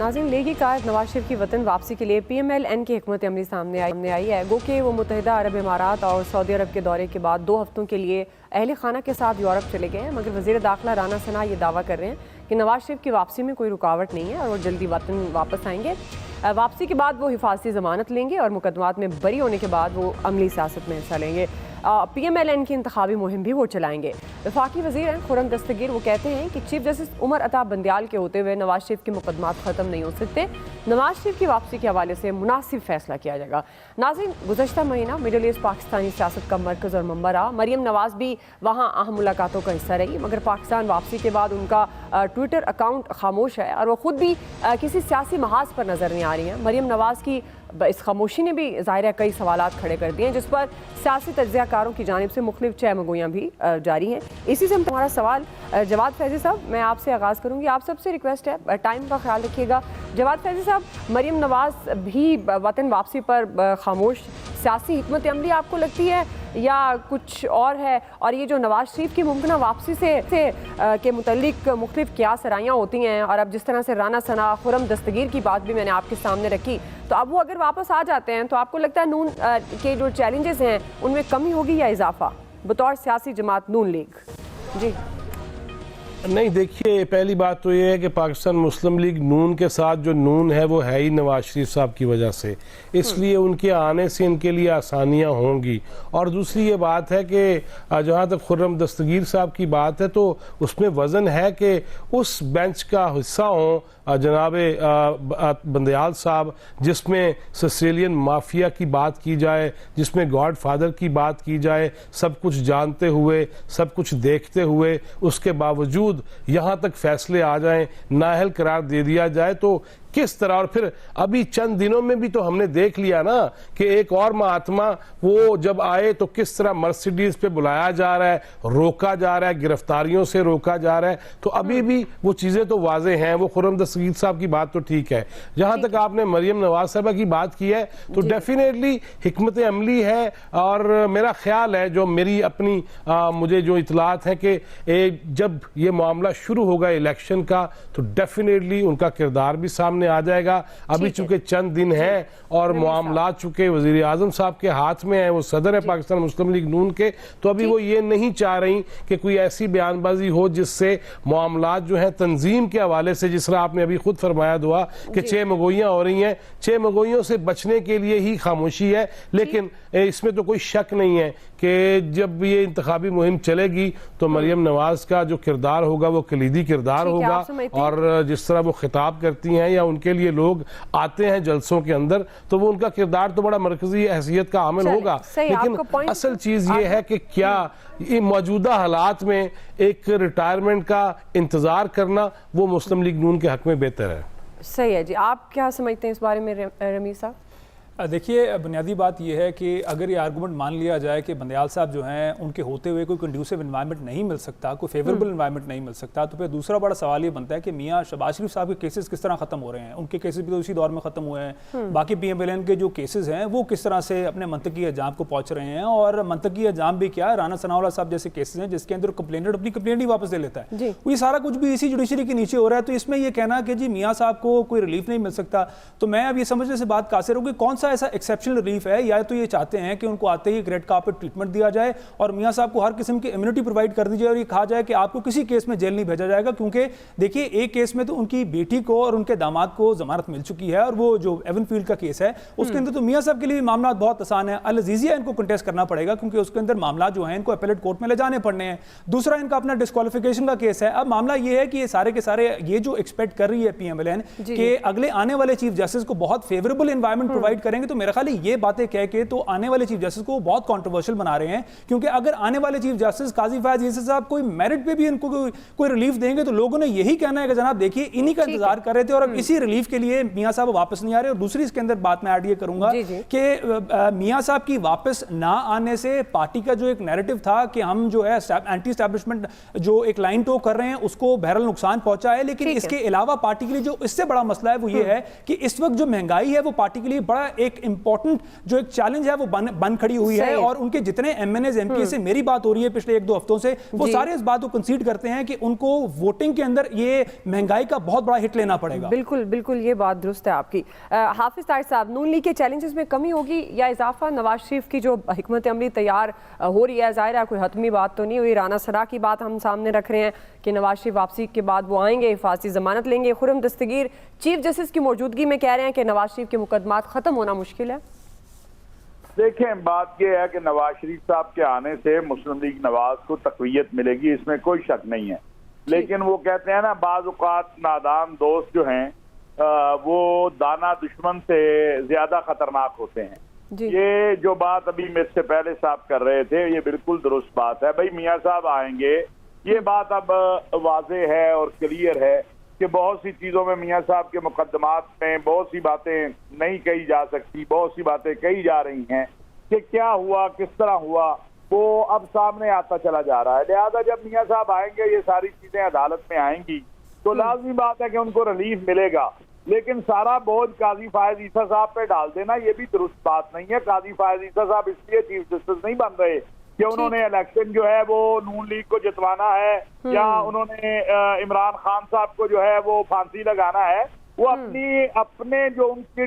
नाज़रीन, लीगी क़ायद नवाज शरीफ की वतन वापसी के लिए PMLN की हिकमत अमली सामने आई है। गो कि वो मुत्तहिदा अरब इमारात और सऊदी अरब के दौरे के बाद 2 हफ्तों के लिए अहल खाना के साथ यूरोप चले गए हैं, मगर वज़ीर दाखिला राना सना ये दावा कर रहे हैं कि नवाज शरीफ की वापसी में कोई रुकावट नहीं है और वो जल्दी वतन वापस आएंगे। वापसी के बाद वो हिफाजती ज़मानत लेंगे और मुकदमात में बरी होने के बाद वो अमली सियासत में हिस्सा लेंगे। PMLN की इंतखाबी मुहिम भी वो चलाएंगे। वफाकी वज़ीर हैं खुर्रम दस्तगीर, वो कहते हैं कि चीफ जस्टिस उमर अता बंदियाल के होते हुए नवाज शरीफ के मुकदमात ख़त्म नहीं हो सकते। नवाज शरीफ की वापसी के हवाले से मुनासिब फैसला किया जाएगा। नाज़रीन, गुज़श्ता महीना मिडल ईस्ट पाकिस्तानी सियासत का मरकज़ और मंबर रहा। मरियम नवाज भी वहाँ अहम मुलाकातों का हिस्सा रही, मगर पाकिस्तान वापसी के बाद उनका ट्विटर अकाउंट खामोश है और वो खुद भी किसी सियासी महाज पर नज़र नहीं आ रही हैं। मरियम नवाज की इस खामोशी ने भी ज़ाहिर है कई सवालात खड़े कर दिए हैं, जिस पर सियासी तज्ज़ियाकारों की जानिब से मुख्तलिफ चहमगोइयाँ भी जारी हैं। इसी से हमारा सवाल जवाद फैज़ी साहब, मैं आपसे आगाज़ करूँगी। आप सबसे रिक्वेस्ट है, टाइम का ख्याल रखिएगा। जवाद फैज़ी साहब, मरियम नवाज भी वतन वापसी पर खामोश, सियासी हिकमत अमली आपको लगती है या कुछ और है? और ये जो नवाज शरीफ की मुमकिन वापसी से के मुतल्लिक मुख्तलिफ क्या सराइयाँ होती हैं, और अब जिस तरह से राना सना खुर्रम दस्तगीर की बात भी मैंने आपके सामने रखी, तो अब वो अगर वापस आ जाते हैं तो आपको लगता है नून के जो चैलेंजेस हैं उनमें कमी होगी या इजाफा बतौर सियासी जमात नून लीग? जी नहीं, देखिए, पहली बात तो ये है कि पाकिस्तान मुस्लिम लीग नून के साथ जो नून है वो है ही नवाज शरीफ साहब की वजह से, इसलिए उनके आने से इनके लिए आसानियां होंगी। और दूसरी ये बात है कि जहाँ तक खुर्रम दस्तगीर साहब की बात है तो उसमें वज़न है कि उस बेंच का हिस्सा हों जनाब बंदियाल साहब, जिसमें सिसिलियन माफिया की बात की जाए, जिसमें गॉड फादर की बात की जाए, सब कुछ जानते हुए, सब कुछ देखते हुए, उसके बावजूद यहाँ तक फैसले आ जाएं, नाअहल करार दे दिया जाए, तो किस तरह। और फिर अभी चंद दिनों में भी तो हमने देख लिया ना कि एक और महात्मा वो जब आए तो किस तरह मर्सिडीज पे बुलाया जा रहा है, रोका जा रहा है, गिरफ्तारियों से रोका जा रहा है। तो अभी भी वो चीजें तो वाजे हैं। वो खुर्रम दस्तगीर साहब की बात तो ठीक है। जहां तक आपने मरियम नवाज साहबा की बात की है तो डेफिनेटली हिकमत अमली है, और मेरा ख्याल है, जो मेरी अपनी मुझे जो इतलात है कि जब ये मामला शुरू होगा इलेक्शन का तो डेफिनेटली उनका किरदार भी सामने आ जाएगा। अभी चूंकि चंद दिन है और मामला चूंकि वजीर आजम साहब के हाथ में है, वो सदर है पाकिस्तान मुस्लिम लीग नून के, तो अभी वो ये नहीं चाह रही कि कोई ऐसी बयानबाजी हो जिससे मामला जो है तंजीम के हवाले से, जिस तरह आपने अभी खुद फरमाया दुआ कि 6 मगोइयां हो रही हैं, 6 मगोइयों से बचने के लिए ही खामोशी है। लेकिन इसमें तो कोई शक नहीं है कि जब ये इंतखाबी मुहिम चलेगी तो मरियम नवाज का जो किरदार होगा वो कलीदी किरदार होगा। और जिस तरह वो खिताब करती हैं या उनके लिए लोग आते हैं जलसों के अंदर, तो वो उनका किरदार तो बड़ा मरकजी हैसियत का आमिल होगा। लेकिन असल चीज ये है कि क्या ये मौजूदा हालात में एक रिटायरमेंट का इंतजार करना वो मुस्लिम लीग नून के हक में बेहतर है? सही है जी। आप क्या समझते हैं इस बारे में रमीज साहब? देखिए, बुनियादी बात यह है कि अगर ये आर्गूमेंट मान लिया जाए कि बंदियाल साहब जो हैं उनके होते हुए कोई कंड्यूसिव एनवायरनमेंट नहीं मिल सकता, कोई फेवरेबल एनवायरनमेंट नहीं मिल सकता, तो फिर दूसरा बड़ा सवाल ये बनता है कि मियां शहबाज शरीफ साहब के केसेस किस तरह खत्म हो रहे हैं। उनके केसेस भी तो उसी दौर में खत्म हुए हैं। बाकी PMLN के जो केसेस हैं वो किस तरह से अपने मंतकी अंजाम को पहुंच रहे हैं, और मंतकी अंजाम भी क्या, राना सनाउल्लाह साहब जैसे केसेस हैं जिसके अंदर कंप्लेनेंट अपनी कंप्लेंट ही वापस ले लेता है, ये सारा कुछ भी इसी जुडिशरी के नीचे हो रहा है। तो इसमें यह कहना कि जी मियाँ साहब को कोई रिलीफ नहीं मिल सकता, तो मैं अब ये समझने से बात कासिर हूँ कि कौन सा ऐसा एक्सेप्शनल है, या तो ये चाहते हैं कि उनको आते ही रेड कार्पेट ट्रीटमेंट दिया जाए और मियां साहब को हर किस्म की इम्यूनिटी प्रोवाइड कर दी जाए और ये कहा जाए कि आपको किसी केस में जेल नहीं भेजा जाएगा। क्योंकि देखिए, एक केस में तो उनकी बेटी को और उनके दामाद को जमानत मिल चुकी है, और वो जो एवनफील्ड का केस है उसके अंदर तो मियां साहब के लिए मामला बहुत आसान है। अल अजीजिया इनको कंटेस्ट करना पड़ेगा क्योंकि उसके अंदर मामला जो है इनको अपीलेट कोर्ट में ले जाने पड़ने हैं। दूसरा, इनका अपना डिस्क्वालिफिकेशन का केस है। अब मामला ये है कि ये सारे के सारे ये जो एक्सपेक्ट कर रही है PMLN कि अगले आने वाले चीफ जस्टिस को बहुत फेवरेबल एनवायरमेंट प्रोवाइड करेंगे, तो मेरा ख्याल ये बातें कह के तो आने वाले चीफ जस्टिस को बहुत कंट्रोवर्शियल बना रहे हैं। क्योंकि अगर आने वाले चीफ जस्टिस काजी फयाज ईसा साहब कोई मेरिट पे भी इनको कोई रिलीफ देंगे तो लोगों ने यही कहना है कि जनाब देखिए इन्हीं का इंतजार कर रहे थे और अब इसी रिलीफ के लिए मियां साहब वापस नहीं आ रहे। और दूसरी इसके अंदर बात मैं ऐड ये करूंगा कि मियां साहब की वापस ना आने से पार्टी का जो एक नैरेटिव था कि हम जो है एंटी एस्टैब्लिशमेंट जो एक लाइन टो कर रहे हैं उसको बहरहाल नुकसान पहुंचा है। लेकिन इसके अलावा पार्टी के लिए जो इससे बड़ा मसला है वो ये है कि इस वक्त जो महंगाई है वो पार्टी के लिए बड़ा एक इंपॉर्टेंट जो एक चैलेंज है वो बन खड़ी हुई है। और उनके जितने एमएनएज एमपी से मेरी बात हो रही है पिछले 1-2 हफ्तों से, वो सारे इस बात को कंसीड करते हैं कि उनको वोटिंग के अंदर ये महंगाई का बहुत बड़ा हिट लेना पड़ेगा। बिल्कुल बिल्कुल, ये बात दुरुस्त है आपकी। हाफिज तारिक साहब, नून लीग के चैलेंजेस में कमी होगी या इजाफा? नवाज शरीफ की जो हिकमत अमली तैयार हो रही है, जाहिर है कोई हतमी बात तो नहीं हुई, राना सरा की बात हम सामने रख रहे हैं कि नवाज शरीफ वापसी के बाद वो आएंगे, हिफाजती जमानत लेंगे। खुर्रम दस्तगीर चीफ जस्टिस की मौजूदगी में कह रहे हैं कि नवाज शरीफ के मुकदमात खत्म होना मुश्किल है। देखें, बात यह है कि नवाज शरीफ साहब के आने से मुस्लिम लीग नवाज को तकवीयत मिलेगी, इसमें कोई शक नहीं है। लेकिन वो कहते हैं ना, बाज़ औक़ात नादान दोस्त जो हैं वो दाना दुश्मन से ज्यादा खतरनाक होते हैं। ये जो बात अभी मुझसे पहले साहब कर रहे थे, ये बिल्कुल दुरुस्त बात है। भाई मियाँ साहब आएंगे, ये बात अब वाज़े है और क्लियर है कि बहुत सी चीज़ों में मियाँ साहब के मुकदमात में बहुत सी बातें नहीं कही जा सकती, बहुत सी बातें कही जा रही हैं कि क्या हुआ, किस तरह हुआ, वो अब सामने आता चला जा रहा है। लिहाजा जब मियाँ साहब आएंगे, ये सारी चीज़ें अदालत में आएंगी तो लाजमी बात है कि उनको रिलीफ मिलेगा। लेकिन सारा बोझ काजी फायज ईसा साहब पे डाल देना, ये भी दुरुस्त बात नहीं है। काजी फायज ईसा साहब इसलिए चीफ जस्टिस नहीं बन रहे कि उन्होंने इलेक्शन जो है वो नून लीग को जितवाना है या उन्होंने इमरान खान साहब को जो है वो फांसी लगाना है। वो अपने जो उनकी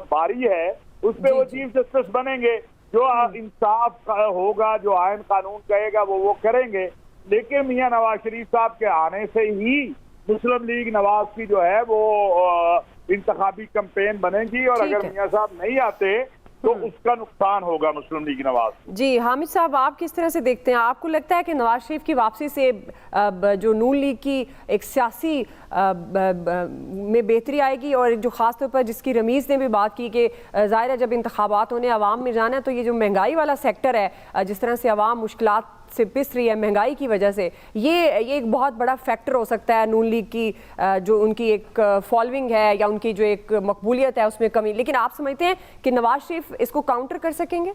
बारी है उस पर वो चीफ जस्टिस बनेंगे। जो इंसाफ होगा, जो आयन कानून कहेगा वो करेंगे। लेकिन मियाँ नवाज शरीफ साहब के आने से ही मुस्लिम लीग नवाज की जो है वो इंतखाबी कैंपेन बनेगी, और अगर मियाँ साहब नहीं आते तो उसका नुकसान होगा मुस्लिम लीग नवाज। जी हामिद साहब, आप किस तरह से देखते हैं? आपको लगता है कि नवाज शरीफ की वापसी से जो नून लीग की एक सियासी में बेहतरी आएगी? और जो ख़ास तौर पर जिसकी रमीज़ ने भी बात की कि ज़ाहिर है जब इंतखाबात होने अवाम में जाना है तो ये जो महंगाई वाला सेक्टर है, जिस तरह से अवाम मुश्किलात से पिस रही है महंगाई की वजह से, ये एक बहुत बड़ा फैक्टर हो सकता है नून लीग की जो उनकी एक फॉलोइंग है या उनकी जो एक मकबूलियत है उसमें कमी। लेकिन आप समझते हैं कि नवाज शरीफ इसको काउंटर कर सकेंगे?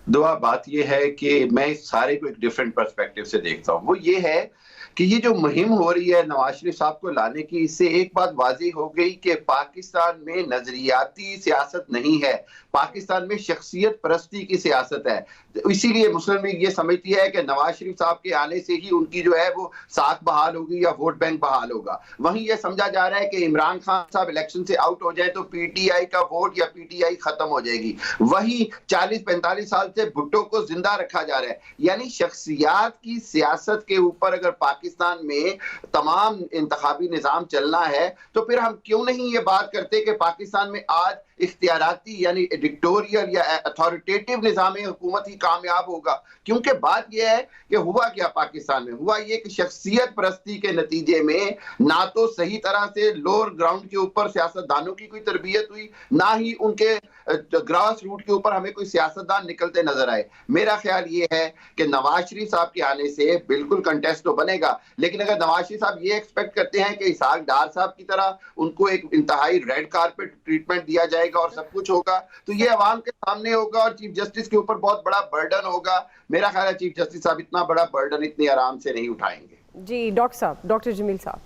दुआ बात यह है कि मैं इस सारे को एक डिफरेंट पर्सपेक्टिव से देखता हूँ। वो ये है कि ये जो मुहिम हो रही है नवाज शरीफ साहब को लाने की, इससे एक बात वाज़ेह हो गई कि पाकिस्तान में नजरियाती सियासत नहीं है, पाकिस्तान में शख्सियत परस्ती की सियासत है। इसीलिए मुस्लिम लीग ये समझती है कि नवाज शरीफ साहब के आने से ही उनकी जो है वो साख बहाल होगी या वोट बैंक बहाल होगा। वहीं ये समझा जा रहा है कि इमरान खान साहब इलेक्शन से आउट हो जाए तो पीटीआई का वोट या पीटीआई खत्म हो जाएगी। वहीं 40-45 साल से भुट्टो को जिंदा रखा जा रहा है। यानी शख्सियात की सियासत के ऊपर अगर पाकिस्तान में तमाम इंतखाबी निजाम चलना है तो फिर हम क्यों नहीं ये बात करते कि पाकिस्तान में आज इख्तियाराती यानी डिक्टोरियल या अथॉरिटेटिव निजाम हुकूमत ही कामयाब होगा। क्योंकि बात यह है कि हुआ क्या पाकिस्तान में, हुआ ये कि शख्सियत परस्ती के नतीजे में ना तो सही तरह से लोअर ग्राउंड के ऊपर सियासतदानों की कोई तरबियत हुई, ना ही उनके ग्रास रूट के ऊपर हमें कोई सियासतदान निकलते नजर आए। मेरा ख्याल ये है कि नवाज शरीफ साहब के आने से बिल्कुल कंटेस्ट तो बनेगा, लेकिन अगर नवाज शरीफ साहब ये एक्सपेक्ट करते हैं कि इसहाक डार साहब की तरह उनको एक इंतहाई रेड कारपेट ट्रीटमेंट दिया जाएगा और सब कुछ होगा, तो ये अवाम के सामने होगा और चीफ जस्टिस के ऊपर बहुत बड़ा बर्डन होगा। मेरा ख्याल है चीफ जस्टिस साहब इतना बड़ा बर्डन इतने आराम से नहीं उठाएंगे। जी डॉक्टर साहब, डॉक्टर जमील साहब।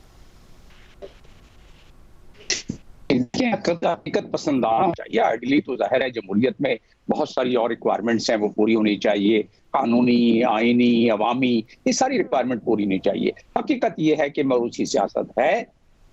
हकीकत पसंद आना चाहिए। आइडियली तो जाहिर है जमहूरियत में बहुत सारी और रिक्वायरमेंट्स हैं वो पूरी होनी चाहिए, कानूनी, आईनी, अवामी, ये सारी रिक्वायरमेंट पूरी होनी चाहिए। हकीकत ये है कि मरूसी सियासत है,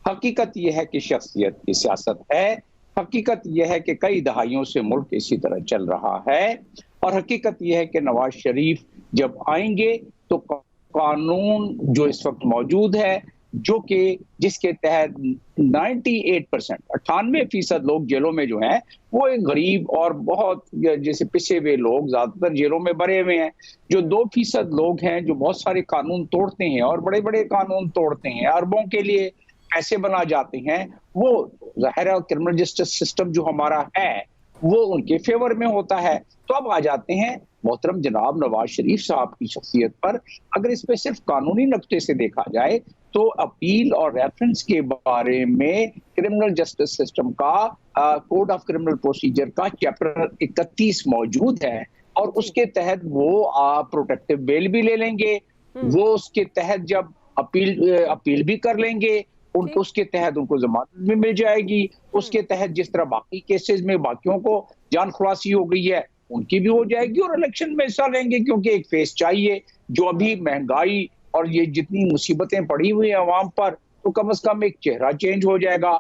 हकीकत ये है कि शख्सियत की सियासत है, हकीकत यह है कि कई दहाइयों से मुल्क इसी तरह चल रहा है, और हकीकत यह है कि नवाज शरीफ जब आएंगे तो कानून जो इस वक्त मौजूद है, जो कि जिसके तहत 98% लोग जेलों में जो हैं वो एक गरीब और बहुत जैसे पिछे हुए लोग ज्यादातर जेलों में भरे हुए हैं। जो 2% लोग हैं जो बहुत सारे कानून तोड़ते हैं और बड़े बड़े कानून तोड़ते हैं, अरबों के लिए पैसे बना जाते हैं, वो ज़ाहिर है क्रिमिनल जस्टिस सिस्टम जो हमारा है वो उनके फेवर में होता है। तो अब आ जाते हैं मोहतरम जनाब नवाज शरीफ साहब की शख्सियत पर। अगर इस पे सिर्फ कानूनी नुक्ते से देखा जाए तो अपील और रेफरेंस के बारे में क्रिमिनल जस्टिस सिस्टम का कोड ऑफ क्रिमिनल प्रोसीजर का चैप्टर 31 मौजूद है, और उसके तहत वो प्रोटेक्टिव बेल भी ले लेंगे, वो उसके तहत जब अपील भी कर लेंगे उनको उसके तहत उनको जमानत भी मिल जाएगी। उसके तहत जिस तरह बाकी केसेस में बाकियों को जान खुलासी हो गई है उनकी भी हो जाएगी और इलेक्शन में हिस्सा लेंगे, क्योंकि एक फेस चाहिए। जो अभी महंगाई और ये जितनी मुसीबतें पड़ी हुई हैं आवाम पर, तो कम से कम एक चेहरा चेंज हो जाएगा।